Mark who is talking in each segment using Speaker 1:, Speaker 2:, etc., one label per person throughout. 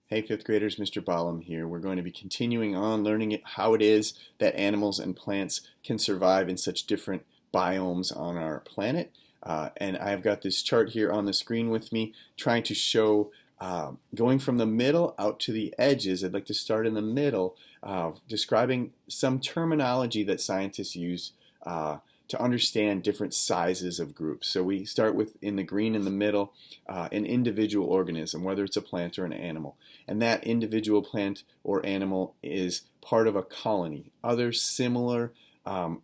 Speaker 1: Hey, fifth graders, Mr. Ballum here. We're going to be continuing on learning how it is that animals and plants can survive in such different biomes on our planet. And I've got this chart here on the screen with me trying to show going from the middle out to the edges. I'd like to start in the middle, describing some terminology that scientists use to understand different sizes of groups. So we start with, in the green in the middle, an individual organism, whether it's a plant or an animal. And that individual plant or animal is part of a colony. Other similar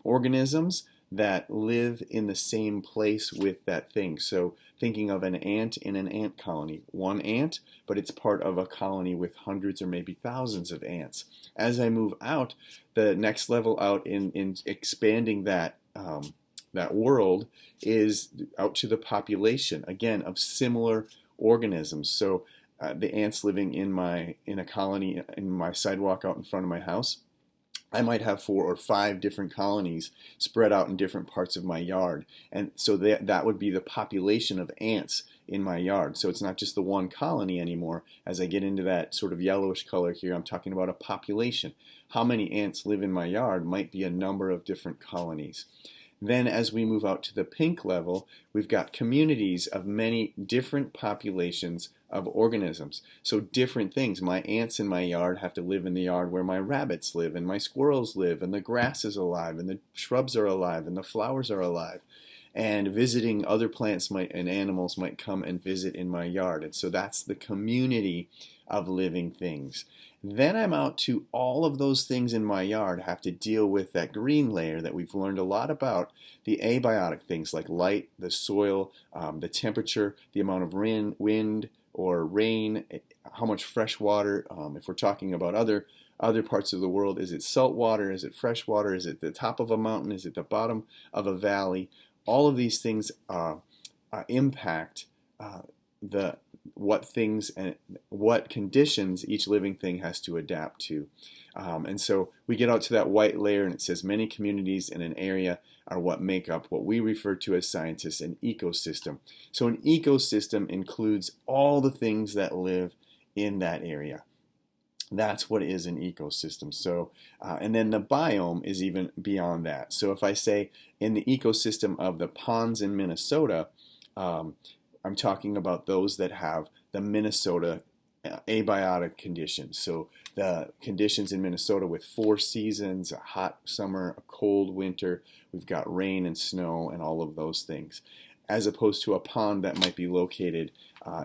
Speaker 1: organisms that live in the same place with that thing. So thinking of an ant in an ant colony. One ant, but it's part of a colony with hundreds or maybe thousands of ants. As I move out, the next level out in expanding that world is out to the population, again, of similar organisms. So the ants living in a colony in my sidewalk out in front of my house, I might have 4 or 5 different colonies spread out in different parts of my yard. And so that would be the population of ants in my yard. So it's not just the one colony anymore. As I get into that sort of yellowish color here, I'm talking about a population. How many ants live in my yard might be a number of different colonies. Then as we move out to the pink level, we've got communities of many different populations of organisms. So different things. My ants in my yard have to live in the yard where my rabbits live, and my squirrels live, and the grass is alive, and the shrubs are alive, and the flowers are alive. And visiting other plants and animals might come and visit in my yard. And so that's the community of living things. Then I'm out to all of those things in my yard have to deal with that green layer that we've learned a lot about, the abiotic things like light, the soil, the temperature, the amount of wind or rain, how much fresh water. If we're talking about other parts of the world, is it salt water? Is it fresh water? Is it the top of a mountain? Is it the bottom of a valley? All of these things impact the what things and what conditions each living thing has to adapt to. And so we get out to that white layer and it says many communities in an area are what make up what we refer to as scientists an ecosystem. So an ecosystem includes all the things that live in that area. That's what is an ecosystem. So, and then the biome is even beyond that. So if I say in the ecosystem of the ponds in Minnesota, I'm talking about those that have the Minnesota abiotic conditions. So the conditions in Minnesota with 4 seasons, a hot summer, a cold winter, we've got rain and snow and all of those things. As opposed to a pond that might be located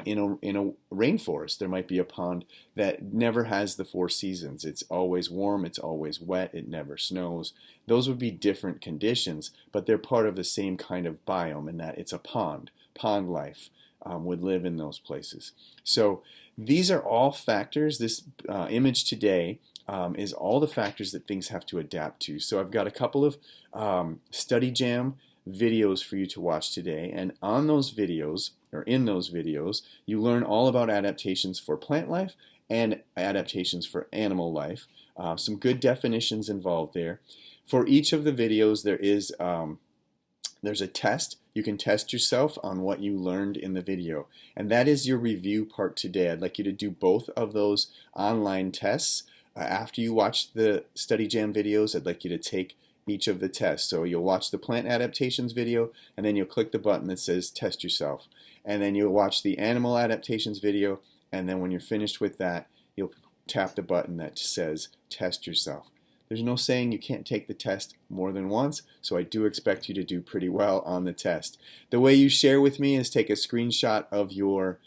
Speaker 1: in a rainforest. There might be a pond that never has the 4 seasons. It's always warm, it's always wet, it never snows. Those would be different conditions, but they're part of the same kind of biome in that it's a pond. Pond life would live in those places. So these are all factors. This image today is all the factors that things have to adapt to. So I've got a couple of Study Jam videos for you to watch today, and on those videos, or in those videos, you learn all about adaptations for plant life and adaptations for animal life. Some good definitions involved there. For each of the videos, there's a test. You can test yourself on what you learned in the video, and that is your review part today. I'd like you to do both of those online tests. After you watch the Study Jam videos, I'd like you to take each of the tests. So you'll watch the plant adaptations video, and then you'll click the button that says test yourself. And then you'll watch the animal adaptations video, and then when you're finished with that, you'll tap the button that says test yourself. There's no saying you can't take the test more than once, so I do expect you to do pretty well on the test. The way you share with me is take a screenshot of your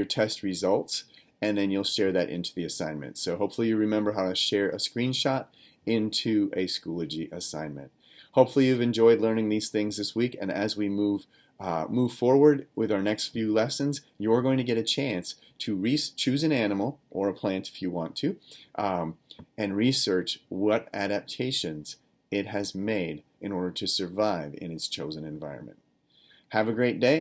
Speaker 1: test results, and then you'll share that into the assignment. So hopefully you remember how to share a screenshot into a Schoology assignment. Hopefully you've enjoyed learning these things this week, and as we move forward with our next few lessons, you're going to get a chance to choose an animal or a plant if you want to, and research what adaptations it has made in order to survive in its chosen environment. Have a great day.